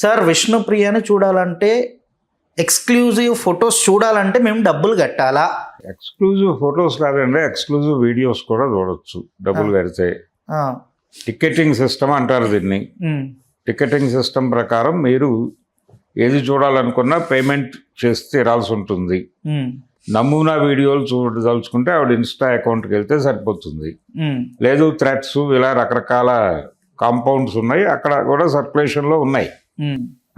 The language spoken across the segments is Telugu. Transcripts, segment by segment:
సార్ విష్ణుప్రియని చూడాలంటే ఎక్స్క్లూజివ్ ఫొటోస్ చూడాలంటే మేము డబ్బులు కట్టాలా? ఎక్స్క్లూజివ్ ఫొటోస్ కాదండి, ఎక్స్క్లూజివ్ వీడియోస్ కూడా చూడొచ్చు డబ్బులు కడితే. టికెటింగ్ సిస్టమ్ అంటారు దీన్ని. టికెటింగ్ సిస్టమ్ ప్రకారం మీరు ఏది చూడాలనుకున్నా పేమెంట్ చేసి తీరాల్సి ఉంటుంది. నమూనా వీడియోలు చూడదలుచుకుంటే ఆవిడ ఇన్స్టా అకౌంట్కి వెళ్తే సరిపోతుంది. లేదు థ్రెడ్స్ ఇలా రకరకాల కాంపౌండ్స్ ఉన్నాయి, అక్కడ కూడా సర్క్యులేషన్లో ఉన్నాయి.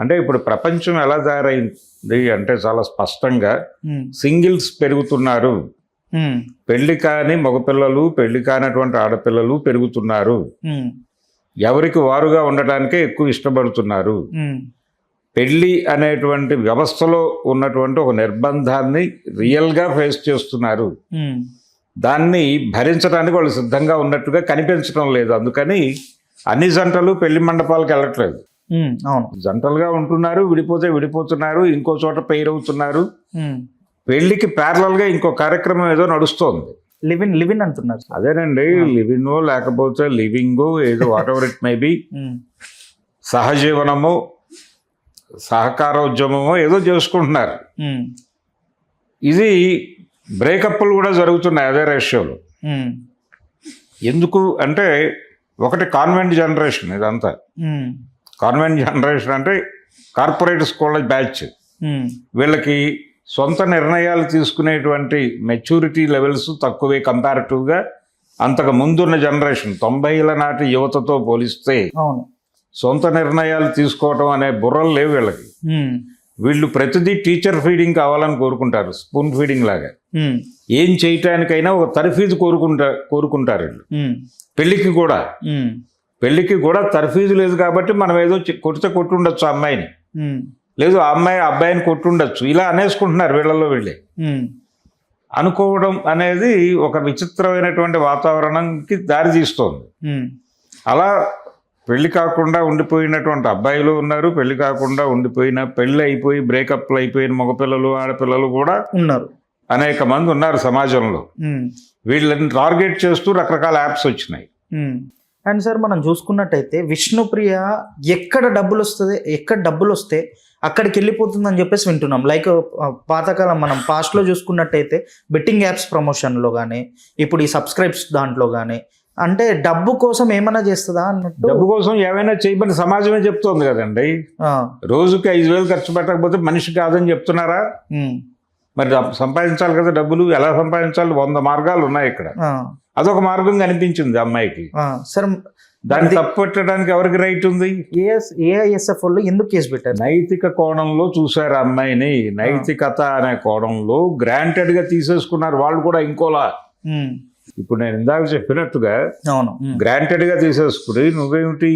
అంటే ఇప్పుడు ప్రపంచం ఎలా తయారైంది అంటే చాలా స్పష్టంగా సింగిల్స్ పెరుగుతున్నారు, పెళ్లి కాని మగపిల్లలు పెళ్లి కానటువంటి ఆడపిల్లలు పెరుగుతున్నారు, ఎవరికి వారుగా ఉండటానికే ఎక్కువ ఇష్టపడుతున్నారు. పెళ్లి అనేటువంటి వ్యవస్థలో ఉన్నటువంటి ఒక నిర్బంధాన్ని రియల్గా ఫేస్ చేస్తున్నారు. దాన్ని భరించడానికి వాళ్ళు సిద్ధంగా ఉన్నట్టుగా కనిపించడం లేదు. అందుకని అన్ని జంటలు పెళ్లి మండపాలకు వెళ్ళట్లేదు. జంటలుగా ఉంటున్నారు, విడిపోతే విడిపోతున్నారు, ఇంకో చోట పెయిర్ అవుతున్నారు. పెళ్లికి ప్యారలల్ గా ఇంకో కార్యక్రమం ఏదో నడుస్తోంది. లివిన్ అంటున్నారు. అదేనండి, లివినో లేకపోతే లివింగో ఏదో whatever it may be, సహజీవనము సహకారోద్యమమో ఏదో చేసుకుంటున్నారు. ఇది బ్రేకప్లు కూడా జరుగుతున్నాయి అదే రేషియోలో. ఎందుకు అంటే ఒకటి కాన్వెంట్ జనరేషన్, ఇదంతా కాన్వెంట్ జనరేషన్ అంటే కార్పొరేట్ స్కూల్ బ్యాచ్. వీళ్ళకి సొంత నిర్ణయాలు తీసుకునేటువంటి మెచ్యూరిటీ లెవెల్స్ తక్కువే కంపారిటివ్గా అంతకు ముందున్న జనరేషన్ 90ల నాటి యువతతో పోలిస్తే సొంత నిర్ణయాలు తీసుకోవటం అనే బుర్రలు లేవు వీళ్ళకి. వీళ్ళు ప్రతిదీ టీచర్ ఫీడింగ్ కావాలని కోరుకుంటారు, స్పూన్ ఫీడింగ్ లాగా. ఏం చేయటానికైనా ఒక తర్ఫీదు కోరుకుంటారు వీళ్ళు. పెళ్లికి కూడా తర్ఫీదు లేదు కాబట్టి మనం ఏదో కొడితే కొట్టుండొచ్చు అమ్మాయిని, లేదు ఆ అమ్మాయి అబ్బాయిని కొట్టుండొచ్చు, ఇలా అనేసుకుంటున్నారు వీళ్ళల్లో వీళ్ళే. అనుకోవడం అనేది ఒక విచిత్రమైనటువంటి వాతావరణానికి దారి తీస్తోంది. అలా పెళ్లి కాకుండా ఉండిపోయినటువంటి అబ్బాయిలు ఉన్నారు, పెళ్లి కాకుండా ఉండిపోయిన పెళ్లి అయిపోయి బ్రేకప్లు అయిపోయిన మగపిల్లలు ఆడపిల్లలు కూడా ఉన్నారు, అనేక మంది ఉన్నారు సమాజంలో. వీళ్ళని టార్గెట్ చేస్తూ రకరకాల యాప్స్ వచ్చినాయి. అండ్ సార్ మనం చూసుకున్నట్టయితే విష్ణుప్రియ ఎక్కడ డబ్బులు వస్తే అక్కడికి వెళ్ళిపోతుందని చెప్పేసి వింటున్నాం. లైక్ పాతకాలం మనం పాస్ట్లో చూసుకున్నట్టయితే బెట్టింగ్ యాప్స్ ప్రమోషన్లో కానీ, ఇప్పుడు ఈ సబ్స్క్రైబ్స్ దాంట్లో కానీ, అంటే డబ్బు కోసం ఏమైనా చేస్తుందా అన్నట్టు. డబ్బు కోసం ఏమైనా చేయమని సమాజమే చెప్తోంది కదండి. రోజుకి 5,000 ఖర్చు పెట్టకపోతే మనిషి కాదని చెప్తున్నారా? మరి సంపాదించాలి కదా డబ్బులు. ఎలా సంపాదించాలి? 100 మార్గాలు ఉన్నాయి ఇక్కడ. అదొక మార్గం కనిపించింది అమ్మాయికి. సార్ దాన్ని తప్పట్టడానికి ఎవరికి రైట్ ఉంది? ఏఐఎస్ఎఫ్ వాళ్ళు ఎందుకు కేసు పెట్టారు? నైతిక కోణంలో చూశారు అమ్మాయిని. నైతికత అనే కోణంలో గ్రాంటెడ్గా తీసేసుకున్నారు వాళ్ళు కూడా. ఇంకోలా ఇప్పుడు నేను ఇందాక చెప్పినట్టుగా గ్రాంటెడ్గా తీసేసుకుని నువ్వేమిటి,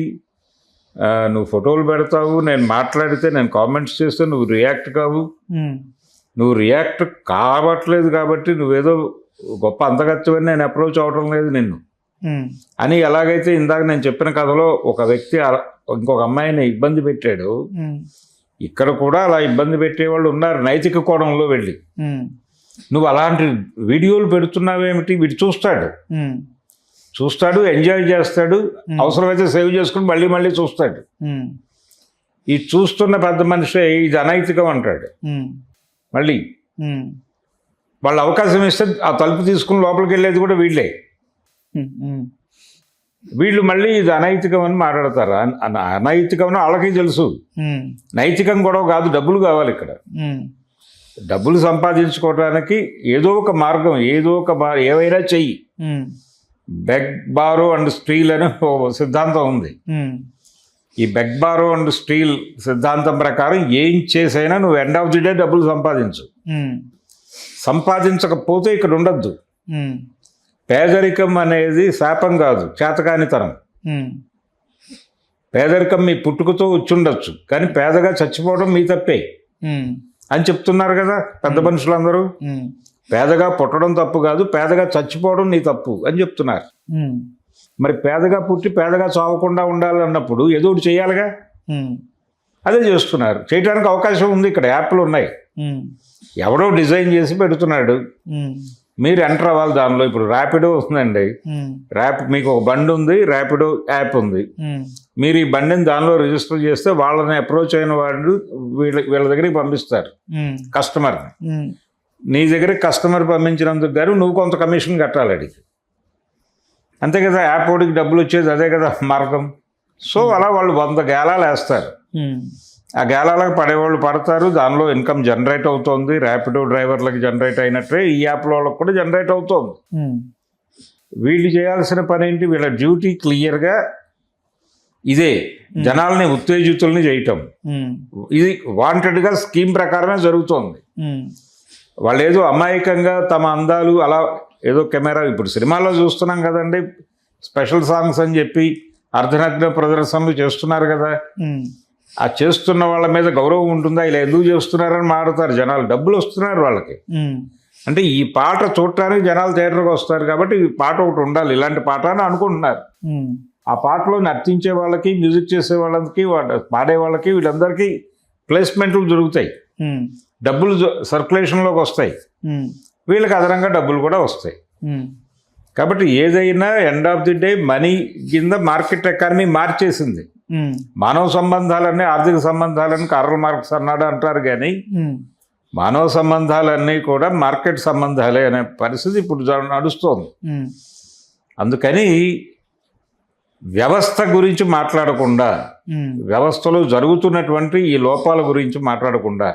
నువ్వు ఫోటోలు పెడతావు, నేను మాట్లాడితే నేను కామెంట్స్ చేస్తే నువ్వు రియాక్ట్ కావు, నువ్వు రియాక్ట్ కావట్లేదు కాబట్టి నువ్వేదో గొప్ప అంతగత్యమని నేను అప్రోచ్ అవటం లేదు నిన్ను అని. ఎలాగైతే ఇందాక నేను చెప్పిన కథలో ఒక వ్యక్తి ఇంకొక అమ్మాయిని ఇబ్బంది పెట్టాడు, ఇక్కడ కూడా అలా ఇబ్బంది పెట్టేవాళ్ళు ఉన్నారు నైతిక కోణంలో వెళ్ళి. నువ్వు అలాంటి వీడియోలు పెడుతున్నావేమిటి? వీడు చూస్తాడు, ఎంజాయ్ చేస్తాడు, అవసరమైతే సేవ్ చేసుకుని మళ్ళీ మళ్ళీ చూస్తాడు. ఈ చూస్తున్న పెద్ద మనిషి ఇది అనైతికం అంటాడు. మళ్ళీ వాళ్ళు అవకాశం ఇస్తే ఆ తలుపు తీసుకుని లోపలికి వెళ్ళేది కూడా వీళ్ళే. వీళ్ళు మళ్ళీ ఇది అనైతికం అని మాట్లాడతారు. అనైతికం వాళ్ళకి తెలుసు. నైతికం గొడవ కాదు, డబ్బులు కావాలి ఇక్కడ. డబ్బులు సంపాదించుకోవడానికి ఏదో ఒక మార్గం, ఏవైనా చెయ్యి. బెగ్ బారో అండ్ స్టీల్ అని సిద్ధాంతం ఉంది. ఈ బెగ్ బారో అండ్ స్టీల్ సిద్ధాంతం ప్రకారం ఏం చేసైనా నువ్వు ఎండ్ ఆఫ్ ది డే డబ్బులు సంపాదించకపోతే ఇక్కడ ఉండద్దు. పేదరికం అనేది శాపం కాదు, చేతకానితనం. పేదరికం మీ పుట్టుకతో వచ్చుండొచ్చు, కానీ పేదగా చచ్చిపోవడం మీ తప్పే అని చెప్తున్నారు కదా పెద్ద మనుషులందరూ. పేదగా పుట్టడం తప్పు కాదు, పేదగా చచ్చిపోవడం నీ తప్పు అని చెప్తున్నారు. మరి పేదగా పుట్టి పేదగా చావకుండా ఉండాలన్నప్పుడు ఏదో ఒకటి చేయాలిగా. అదే చేస్తున్నారు. చేయడానికి అవకాశం ఉంది, ఇక్కడ యాప్లు ఉన్నాయి. ఎవడో డిజైన్ చేసి పెడుతున్నాడు, మీరు ఎంటర్ అవ్వాలి దానిలో. ఇప్పుడు ర్యాపిడో వస్తుందండి, మీకు ఒక బండి ఉంది, ర్యాపిడో యాప్ ఉంది. మీరు ఈ బండిని దానిలో రిజిస్టర్ చేస్తే వాళ్ళని అప్రోచ్ అయిన వాళ్ళు వీళ్ళ దగ్గరికి పంపిస్తారు కస్టమర్ని. నీ దగ్గరికి కస్టమర్ పంపించినందుకు గారు నువ్వు కొంత కమిషన్ కట్టాలి అడిగి, అంతే కదా. యాప్ వాడికి డబ్బులు వచ్చేది అదే కదా మార్గం. సో అలా వాళ్ళు 100 గేలాలు వేస్తారు. ఆ గేలాలకు పడేవాళ్ళు పడతారు, దానిలో ఇన్కమ్ జనరేట్ అవుతుంది. ర్యాపిడో డ్రైవర్లకు జనరేట్ అయినట్టే ఈ యాప్లో వాళ్ళకి కూడా జనరేట్ అవుతుంది. వీళ్ళు చేయాల్సిన పని ఏంటి? వీళ్ళ డ్యూటీ క్లియర్గా ఇదే, జనాల్ని ఉత్తేజితుల్ని చేయటం. ఇది వాంటెడ్గా స్కీమ్ ప్రకారమే జరుగుతోంది. వాళ్ళు ఏదో అమాయకంగా తమ అందాలు అలా ఏదో కెమెరా, ఇప్పుడు సినిమాల్లో చూస్తున్నాం కదండి, స్పెషల్ సాంగ్స్ అని చెప్పి అర్ధనగ్న ప్రదర్శనలు చేస్తున్నారు కదా. ఆ చేస్తున్న వాళ్ళ మీద గౌరవం ఉంటుందా? ఇలా ఎందుకు చేస్తున్నారని మాట్లాడతారు జనాలు. డబ్బులు వస్తున్నారు వాళ్ళకి. అంటే ఈ పాట చూడటానికి జనాలు థియేటర్కి వస్తారు కాబట్టి ఈ పాట ఒకటి ఉండాలి, ఇలాంటి పాట అని అనుకుంటున్నారు. ఆ పాటలో నర్తించే వాళ్ళకి, మ్యూజిక్ చేసే వాళ్ళకి, పాడే వాళ్ళకి, వీళ్ళందరికీ ప్లేస్మెంట్లు దొరుకుతాయి, డబ్బులు సర్క్యులేషన్లోకి వస్తాయి, వీళ్ళకి అదనంగా డబ్బులు కూడా వస్తాయి. కాబట్టి ఏదైనా end of the day money కింద మార్కెట్ ఎకానమీ మార్చేసింది. మానవ సంబంధాలన్నీ ఆర్థిక సంబంధాలని కార్ల్ మార్క్స్ అన్నాడు అంటారు, కానీ మానవ సంబంధాలన్నీ కూడా మార్కెట్ సంబంధాలే అనే పరిస్థితి ఇప్పుడు నడుస్తోంది. అందుకని వ్యవస్థ గురించి మాట్లాడకుండా, వ్యవస్థలో జరుగుతున్నటువంటి ఈ లోపాల గురించి మాట్లాడకుండా,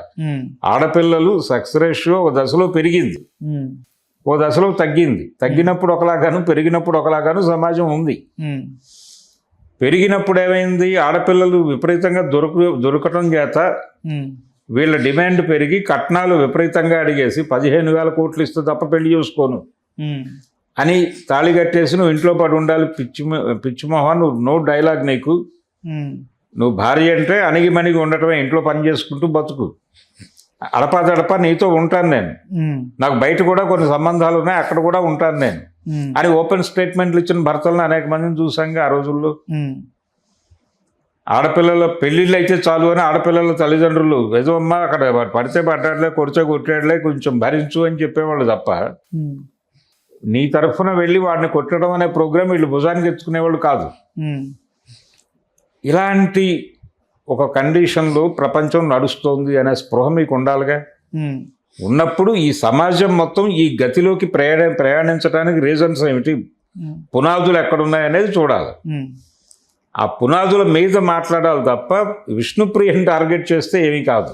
ఆడపిల్లలు సెక్స్ రేషియో ఒక దశలో పెరిగింది, ఓ దశలో తగ్గింది. తగ్గినప్పుడు ఒకలాగాను, పెరిగినప్పుడు ఒకలాగాను సమాజం ఉంది. పెరిగినప్పుడు ఏమైంది? ఆడపిల్లలు విపరీతంగా దొరకటం చేత వీళ్ళ డిమాండ్ పెరిగి కట్నాలు విపరీతంగా అడిగేసి 15,000 కోట్లు ఇస్తే తప్ప పెళ్లి చేసుకోను అని తాళి కట్టేసి నువ్వు ఇంట్లో పడి ఉండాలి, పిచ్చిమోహన్, నువ్వు నో డైలాగ్ నీకు, నువ్వు భార్య అంటే అణిగిమణిగి ఉండటమే, ఇంట్లో పని చేసుకుంటూ బతుకు, అడపా నీతో ఉంటాను నేను, నాకు బయట కూడా కొన్ని సంబంధాలు ఉన్నాయి, అక్కడ కూడా ఉంటాను నేను అని ఓపెన్ స్టేట్మెంట్లు ఇచ్చిన భర్తలను అనేక మందిని చూసాంగా ఆ రోజుల్లో. ఆడపిల్లల పెళ్ళిళ్ళు అయితే చాలు అని ఆడపిల్లల తల్లిదండ్రులు ఏదో అమ్మా అక్కడ పడితే పడ్డాడులే, కొడితే కొట్టాడులే, కొంచెం భరించు అని చెప్పేవాళ్ళు తప్ప నీ తరఫున వెళ్ళి వాడిని కొట్టడం అనే ప్రోగ్రాం వీళ్ళు భుజానికి ఎత్తుకునేవాళ్ళు కాదు. ఇలాంటి ఒక కండిషన్లో ప్రపంచం నడుస్తోంది అనే స్పృహ మీకు ఉండాలిగా. ఉన్నప్పుడు ఈ సమాజం మొత్తం ఈ గతిలోకి ప్రయాణించడానికి రీజన్స్ ఏమిటి, పునాదులు ఎక్కడున్నాయనేది చూడాలి. ఆ పునాదుల మీద మాట్లాడాలి తప్ప విష్ణుప్రియని టార్గెట్ చేస్తే ఏమీ కాదు.